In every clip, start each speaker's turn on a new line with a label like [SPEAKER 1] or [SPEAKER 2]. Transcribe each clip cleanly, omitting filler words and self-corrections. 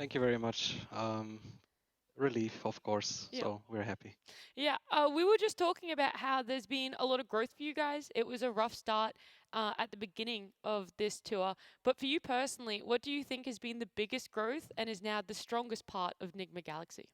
[SPEAKER 1] Thank you very much. Relief, of course.
[SPEAKER 2] Yeah.
[SPEAKER 1] So we're happy.
[SPEAKER 2] Yeah, we were just talking about how there's been a lot of growth for you guys. It was a rough start at the beginning of this tour. But for you personally, what do you think has been the biggest growth and is now the strongest part of Nigma Galaxy?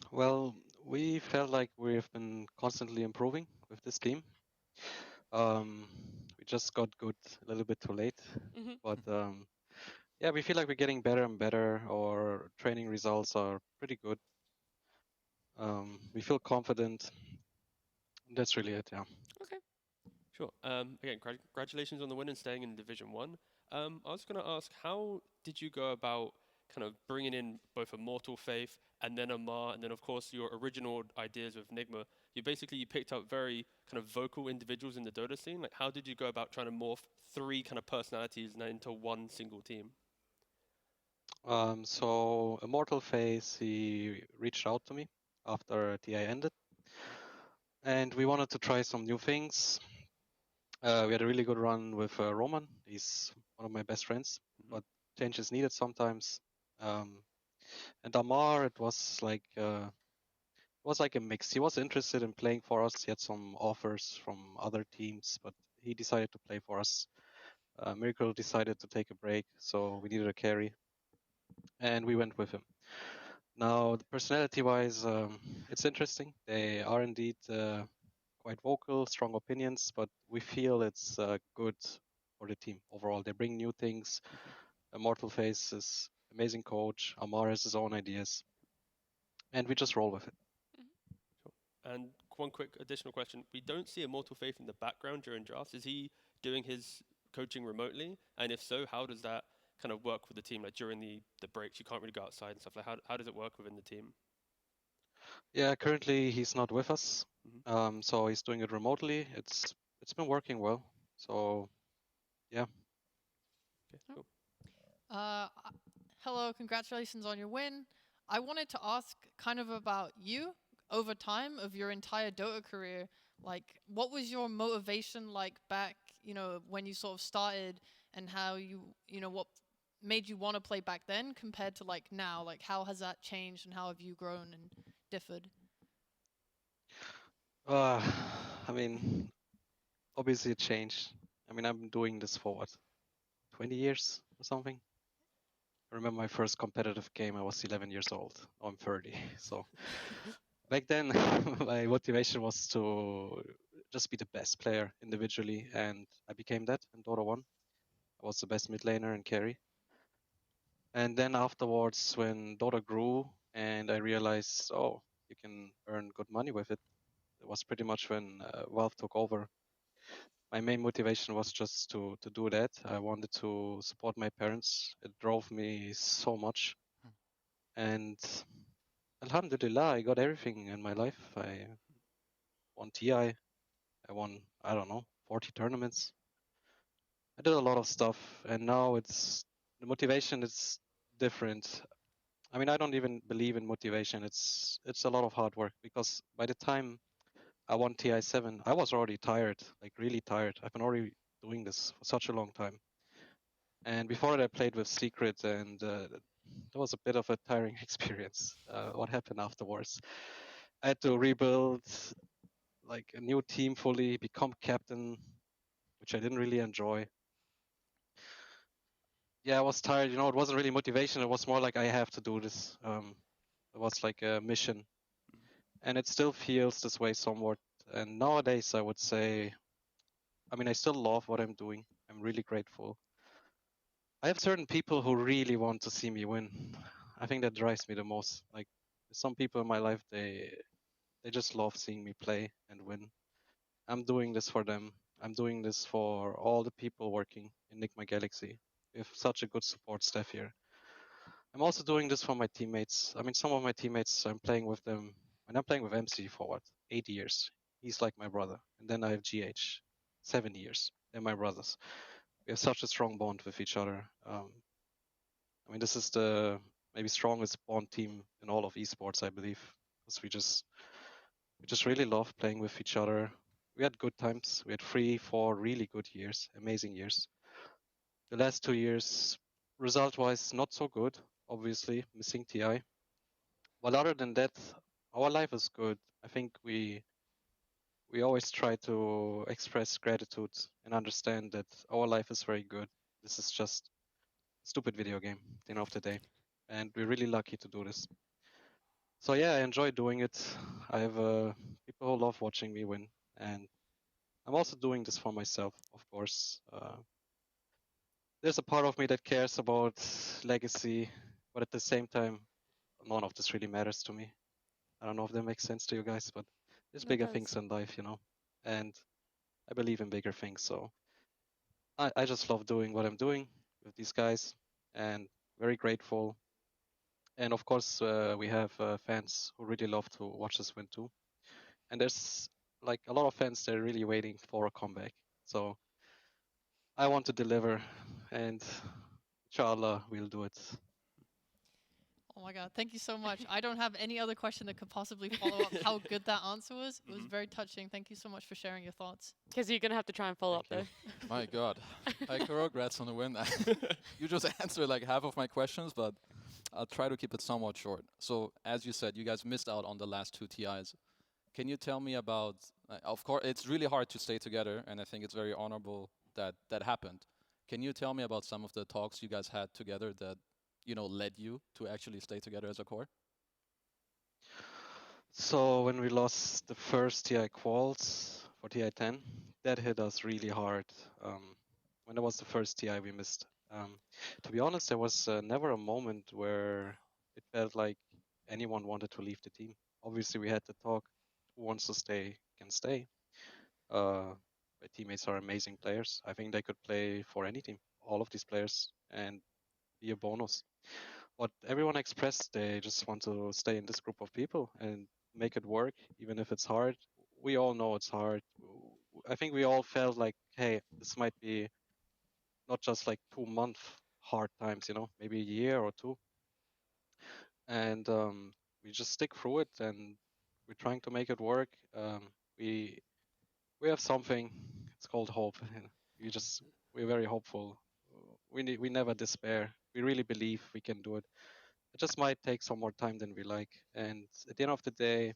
[SPEAKER 1] Well, we felt like we've been constantly improving with this team. Um, we just got good a little bit too late,
[SPEAKER 2] Hmm.
[SPEAKER 1] but yeah, we feel like we're getting better and better. Our training results are pretty good. We feel confident. That's really it. Yeah.
[SPEAKER 2] Okay.
[SPEAKER 3] Sure. Again, congratulations on the win and staying in Division One. I was going to ask, how did you go about kind of bringing in both Immortal Faith and then Amar, and then of course your original ideas with Nigma? You picked up very kind of vocal individuals in the Dota scene. Like, how did you go about trying to morph three kind of personalities into one single team?
[SPEAKER 1] So Immortal Face, he reached out to me after TI ended, and we wanted to try some new things. We had a really good run with Roman. He's one of my best friends,
[SPEAKER 3] Mm-hmm.
[SPEAKER 1] but change is needed sometimes. Um, and Amar, it was like a mix. He was interested in playing for us. He had some offers from other teams, but he decided to play for us. Miracle decided to take a break, so we needed a carry, and we went with him. Now, personality-wise, it's interesting. They are indeed quite vocal, strong opinions, but we feel it's good for the team overall. They bring new things. Immortal Face is amazing coach. Amar has his own ideas, and we just roll with it.
[SPEAKER 3] Sure. And one quick additional question: we don't see Immortal Faith in the background during drafts. Is he doing his coaching remotely? And if so, how does that kind of work with the team? Like during the breaks, you can't really go outside and stuff. Like how does it work within the team?
[SPEAKER 1] Yeah, currently he's not with us,
[SPEAKER 3] Mm-hmm.
[SPEAKER 1] so he's doing it remotely. It's been working well. So yeah.
[SPEAKER 3] Okay, cool.
[SPEAKER 4] Uh, Hello, congratulations on your win. I wanted to ask kind of about you over time of your entire Dota career. Like, what was your motivation like back, when you sort of started, and how what made you want to play back then compared to like now? Like, how has that changed, and how have you grown and differed?
[SPEAKER 1] Uh, I mean, obviously it changed. I mean, I've been doing this for what, 20 years or something? I remember my first competitive game, I was 11 years old. Now I'm 30. So back then, my motivation was to just be the best player individually, and I became that in Dota 1. I was the best mid laner and carry. And then afterwards, when Dota grew and I realized, oh, you can earn good money with it, it was pretty much when Valve took over. My main motivation was just to do that. I wanted to support my parents. It drove me so much. And Alhamdulillah, I got everything in my life. I won TI. I won, I don't know, 40 tournaments. I did a lot of stuff. And now the motivation is different. I mean, I don't even believe in motivation. It's a lot of hard work because by the time I won TI7, I was already tired, like really tired. I've been already doing this for such a long time. And before that, I played with Secret, and that was a bit of a tiring experience. What happened afterwards? I had to rebuild like a new team fully, become captain, which I didn't really enjoy. Yeah, I was tired. It wasn't really motivation. It was more like I have to do this. It was like a mission, and it still feels this way somewhat. And nowadays, I would say, I mean, I still love what I'm doing. I'm really grateful. I have certain people who really want to see me win. I think that drives me the most. Like some people in my life, they just love seeing me play and win. I'm doing this for them. I'm doing this for all the people working in Nigma Galaxy. We have such a good support staff here. I'm also doing this for my teammates. I mean, some of my teammates, I'm playing with them, and I'm playing with MC for what, 8 years. He's like my brother. And then I have GH, 7 years. They're my brothers. We have such a strong bond with each other. I mean, this is the maybe strongest bond team in all of esports, I believe, because we just really love playing with each other. We had good times. We had 3, 4 really good years, amazing years. The last 2 years, Result-wise, not so good. Obviously, missing TI. But other than that, our life is good. I think we always try to express gratitude and understand that our life is very good. This is just a stupid video game at the end of the day, and we're really lucky to do this. So yeah, I enjoy doing it. I have people who love watching me win, and I'm also doing this for myself, of course. There's a part of me that cares about legacy, but at the same time, none of this really matters to me. I don't know if that makes sense to you guys, but there's
[SPEAKER 2] That
[SPEAKER 1] bigger
[SPEAKER 2] does.
[SPEAKER 1] things in life, you know, and I believe in bigger things. So I just love doing what I'm doing with these guys, and very grateful. And of course, we have fans who really love to watch us win too. And there's like a lot of fans that are really waiting for a comeback. So I want to deliver, and inshallah, we'll do it.
[SPEAKER 4] Oh my god, thank you so much. I don't have any other question that could possibly follow up how good that answer was. It was very touching. Thank you so much for sharing your thoughts.
[SPEAKER 2] Because you're gonna have to try and follow
[SPEAKER 1] Thank
[SPEAKER 2] up
[SPEAKER 1] you.
[SPEAKER 2] though.
[SPEAKER 5] My God. Hi, Kuro. Congrats on the win. You just answered like half of my questions, but I'll try to keep it somewhat short. So, as you said, you guys missed out on the last two TIs. Can you tell me about, of course, it's really hard to stay together, and I think it's very honorable that that happened. Can you tell me about some of the talks you guys had together that, led you to actually stay together as a core?
[SPEAKER 1] So when we lost the first TI quals for TI 10, that hit us really hard. When that was the first TI we missed. To be honest, there was never a moment where it felt like anyone wanted to leave the team. Obviously, we had to talk. Who wants to stay can stay. My teammates are amazing players. I think they could play for any team, all of these players, and be a bonus. What everyone expressed, they just want to stay in this group of people and make it work, even if it's hard. We all know it's hard. I think we all felt like, hey, this might be not just like 2 month hard times, maybe a year or two. And we just stick through it, and we're trying to make it work. We we have something. It's called hope. We're very hopeful. We never despair. We really believe we can do it. It just might take some more time than we like. And at the end of the day,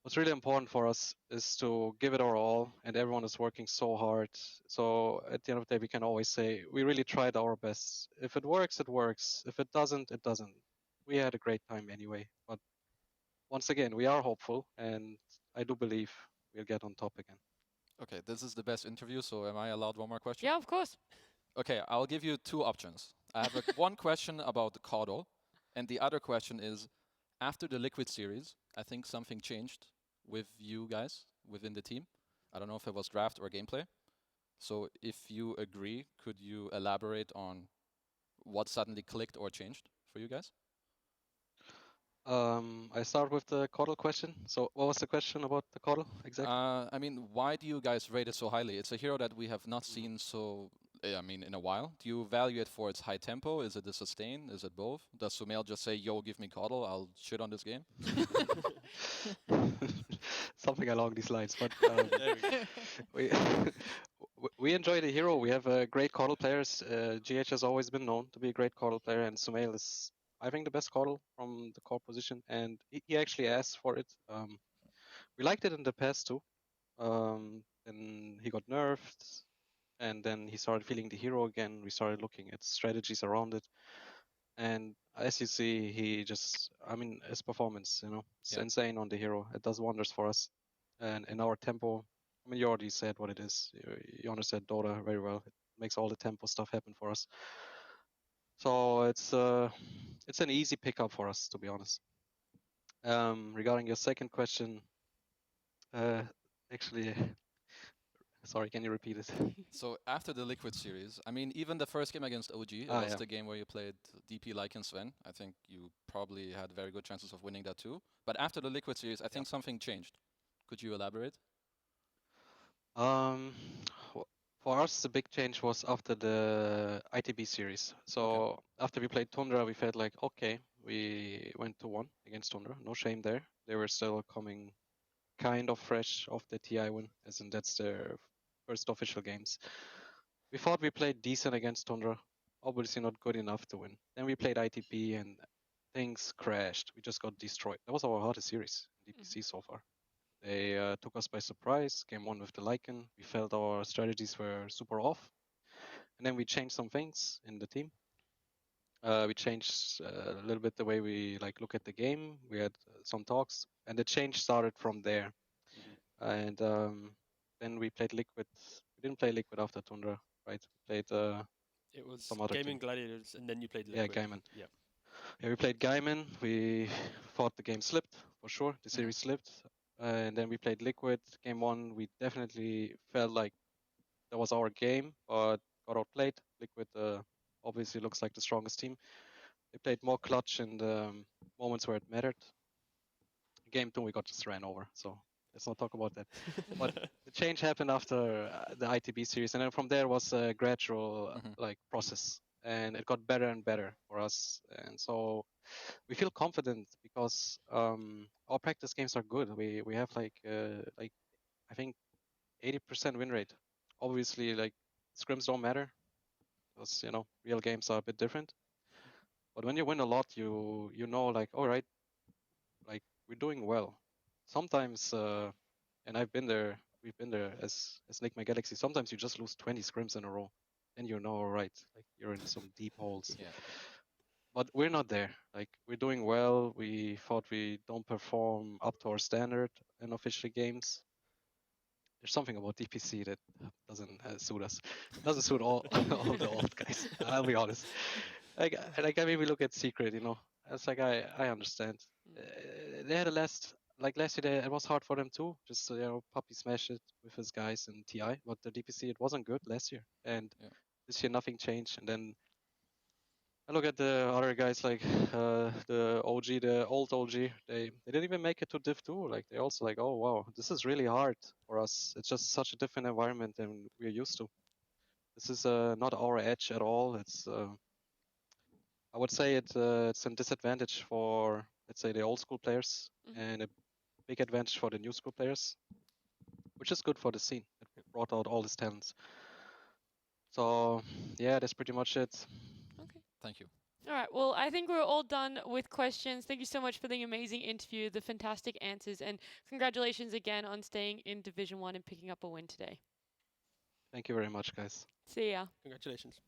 [SPEAKER 1] what's really important for us is to give it our all, and everyone is working so hard. So at the end of the day, we can always say we really tried our best. If it works, it works. If it doesn't, it doesn't. We had a great time anyway. But once again, we are hopeful, and I do believe we'll get on top again.
[SPEAKER 5] Okay, this is the best interview, so am I allowed one more question?
[SPEAKER 2] Yeah, of course.
[SPEAKER 5] Okay, I'll give you two options. I have one question about the Kado, and the other question is, after the Liquid series, I think something changed with you guys within the team. I don't know if it was draft or gameplay. So if you agree, could you elaborate on what suddenly clicked or changed for you guys?
[SPEAKER 1] I start with the Coddle question. So what was the question about the Coddle exactly?
[SPEAKER 5] I mean, why do you guys rate it so highly? It's a hero that we have not seen in a while. Do you value it for its high tempo? Is it the sustain? Is it both? Does Sumail just say, yo, give me Coddle, I'll shit on this game?
[SPEAKER 1] Something along these lines. But
[SPEAKER 3] There we go.
[SPEAKER 1] we we enjoy the hero. We have great Coddle players. GH has always been known to be a great Coddle player, and Sumail is, I think, the best Coddle from the core position, and he actually asked for it. We liked it in the past too. Then he got nerfed, and then he started feeling the hero again. We started looking at strategies around it, and as you see, his performance, it's
[SPEAKER 5] Yeah.
[SPEAKER 1] insane on the hero. It does wonders for us, and in our tempo. I mean, you already said what it is. You understand Dota very well. It makes all the tempo stuff happen for us. So it's an easy pickup for us, to be honest. Regarding your second question, uh, actually, sorry, can you repeat it?
[SPEAKER 5] So after the Liquid series, I mean, even the first game against OG, it
[SPEAKER 1] Ah,
[SPEAKER 5] was
[SPEAKER 1] yeah.
[SPEAKER 5] the game where you played DP like and Sven. I think you probably had very good chances of winning that too. But after the Liquid series, I think something changed. Could you elaborate?
[SPEAKER 1] Um, w- for us, the big change was after the ITB series. So after we played Tundra, we felt like, okay, we went to 1 against Tundra. No shame there. They were still coming kind of fresh off the TI win, as in that's their first official games. We thought we played decent against Tundra. obviously not good enough to win. Then we played ITP and things crashed. We just got destroyed. That was our hardest series in DPC so far. They took us by surprise. Game one with the Lycan. We felt our strategies were super off. And then we changed some things in the team. We changed a little bit the way we like look at the game. We had some talks, and the change started from there. And then we played Liquid. We didn't play Liquid after Tundra, right? We played
[SPEAKER 3] It was
[SPEAKER 1] some other
[SPEAKER 3] Gaming
[SPEAKER 1] team.
[SPEAKER 3] Gladiators, and then you played
[SPEAKER 1] Yeah,
[SPEAKER 3] Liquid.
[SPEAKER 1] Gaiman.
[SPEAKER 3] Yeah.
[SPEAKER 1] Yeah, we played Gaiman. We thought the game slipped for sure. The series slipped, and then we played Liquid. Game one, we definitely felt like that was our game, but got outplayed. Liquid obviously looks like the strongest team. They played more clutch in the moments where it mattered. Game two, we got just ran over. So let's not talk about that. But the change happened after the ITB series, and then from there was a gradual like process, and it got better and better for us. And so we feel confident because our practice games are good. We have like I think 80% win rate. Obviously, like scrims don't matter because real games are a bit different. But when you win a lot, you know like all right, like we're doing well. Sometimes, and I've been there. We've been there as Nigma Galaxy. Sometimes you just lose 20 scrims in a row, and you know, all right, like you're in some deep holes.
[SPEAKER 5] Yeah.
[SPEAKER 1] But we're not there. Like we're doing well. We thought we don't perform up to our standard in official games. There's something about DPC that doesn't suit us. Doesn't suit all all the old guys. I'll be honest. Like I maybe look at Secret. It's like I understand. They had a last year. It was hard for them too. Just Puppy smashed it with his guys in TI. But the DPC it wasn't good last year, and
[SPEAKER 5] Yeah.
[SPEAKER 1] this year nothing changed. And then I look at the other guys like the OG, the old OG. They didn't even make it to Div 2. Like they also like, oh wow, this is really hard for us. It's just such a different environment than we're used to. This is not our edge at all. It's I would say it's a disadvantage for let's say the old school players and a big advantage for the new school players, which is good for the scene. It brought out all these talents. So yeah, that's pretty much it.
[SPEAKER 2] Okay.
[SPEAKER 5] Thank you.
[SPEAKER 2] All right. Well, I think we're all done with questions. Thank you so much for the amazing interview, the fantastic answers, and congratulations again on staying in Division 1 and picking up a win today.
[SPEAKER 1] Thank you very much, guys.
[SPEAKER 2] See ya.
[SPEAKER 3] Congratulations.